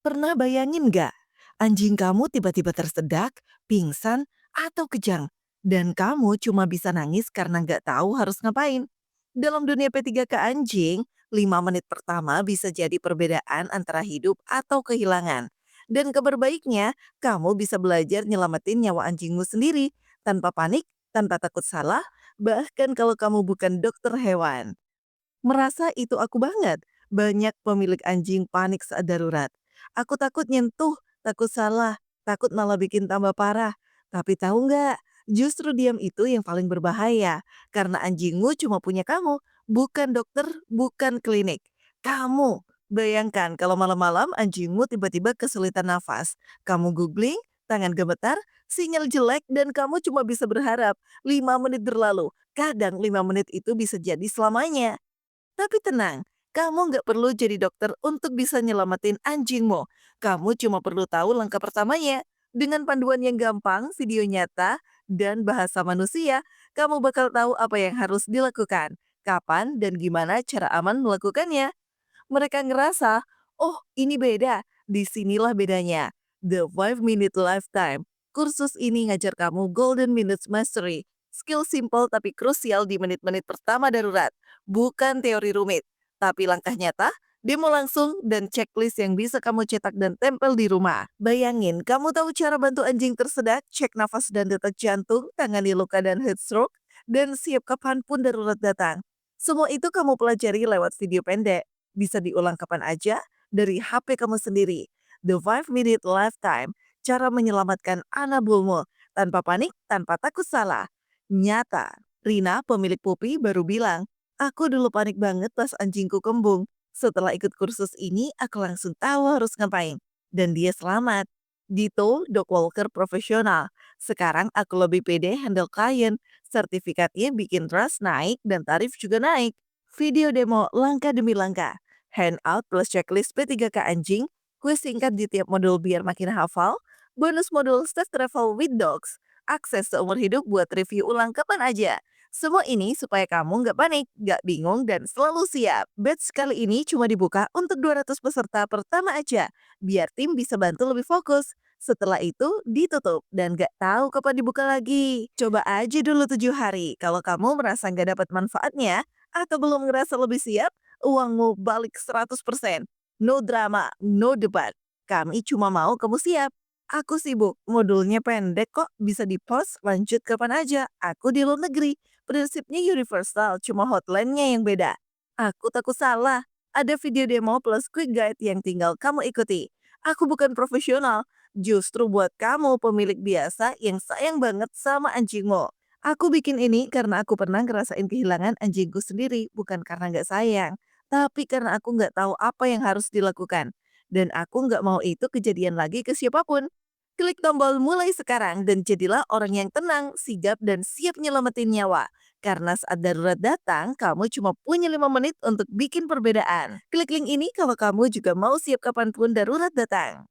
Pernah bayangin nggak? Anjing kamu tiba-tiba tersedak, pingsan, atau kejang. Dan kamu cuma bisa nangis karena nggak tahu harus ngapain. Dalam dunia P3K anjing, 5 menit pertama bisa jadi perbedaan antara hidup atau kehilangan. Dan kabar baiknya, kamu bisa belajar nyelamatin nyawa anjingmu sendiri, tanpa panik, tanpa takut salah, bahkan kalau kamu bukan dokter hewan. Merasa itu aku banget. Banyak pemilik anjing panik saat darurat. Aku takut nyentuh, takut salah, takut malah bikin tambah parah. Tapi tahu nggak? Justru diam itu yang paling berbahaya. Karena anjingmu cuma punya kamu, bukan dokter, bukan klinik. Kamu. Bayangkan kalau malam-malam anjingmu tiba-tiba kesulitan nafas. Kamu googling, tangan gemetar, sinyal jelek, dan kamu cuma bisa berharap 5 menit berlalu. Kadang 5 menit itu bisa jadi selamanya. Tapi tenang, kamu nggak perlu jadi dokter untuk bisa nyelamatin anjingmu. Kamu cuma perlu tahu langkah pertamanya. Dengan panduan yang gampang, video nyata, dan bahasa manusia, kamu bakal tahu apa yang harus dilakukan, kapan, dan gimana cara aman melakukannya. Mereka ngerasa, oh ini beda, disinilah bedanya. The 5 Minute Lifetime. Kursus ini ngajar kamu Golden Minutes Mastery. Skill simple tapi krusial di menit-menit pertama darurat. Bukan teori rumit, tapi langkah nyata, demo langsung, dan checklist yang bisa kamu cetak dan tempel di rumah. Bayangin, kamu tahu cara bantu anjing tersedak, cek nafas dan detak jantung, tangani luka dan heat stroke, dan siap kapanpun darurat datang. Semua itu kamu pelajari lewat video pendek. Bisa diulang kapan aja dari HP kamu sendiri. The 5 Minute Lifetime, cara menyelamatkan anak bulmu tanpa panik, tanpa takut salah. Nyata, Rina, pemilik pupi, baru bilang, aku dulu panik banget pas anjingku kembung. Setelah ikut kursus ini, aku langsung tahu harus ngapain. Dan dia selamat. Dito, dog walker profesional. Sekarang aku lebih pede handle klien. Sertifikatnya bikin trust naik dan tarif juga naik. Video demo langkah demi langkah. Handout plus checklist P3K anjing. Kuis singkat di tiap modul biar makin hafal. Bonus modul Safe Travel with Dogs. Akses seumur hidup buat review ulang kapan aja. Semua ini supaya kamu nggak panik, nggak bingung, dan selalu siap. Batch kali ini cuma dibuka untuk 200 peserta pertama aja, biar tim bisa bantu lebih fokus. Setelah itu ditutup dan nggak tahu kapan dibuka lagi. Coba aja dulu 7 hari. Kalau kamu merasa nggak dapat manfaatnya atau belum ngerasa lebih siap, uangmu balik 100%. No drama, no debat. Kami cuma mau kamu siap. Aku sibuk, modulnya pendek kok, bisa di-pause, lanjut kapan aja. Aku di luar negeri. Prinsipnya universal, cuma hotline-nya yang beda. Aku takut salah. Ada video demo plus quick guide yang tinggal kamu ikuti. Aku bukan profesional, justru buat kamu pemilik biasa yang sayang banget sama anjingmu. Aku bikin ini karena aku pernah ngerasain kehilangan anjingku sendiri, bukan karena nggak sayang, tapi karena aku nggak tahu apa yang harus dilakukan. Dan aku nggak mau itu kejadian lagi ke siapapun. Klik tombol mulai sekarang dan jadilah orang yang tenang, sigap, dan siap nyelamatin nyawa. Karena saat darurat datang, kamu cuma punya 5 menit untuk bikin perbedaan. Klik link ini kalau kamu juga mau siap kapanpun darurat datang.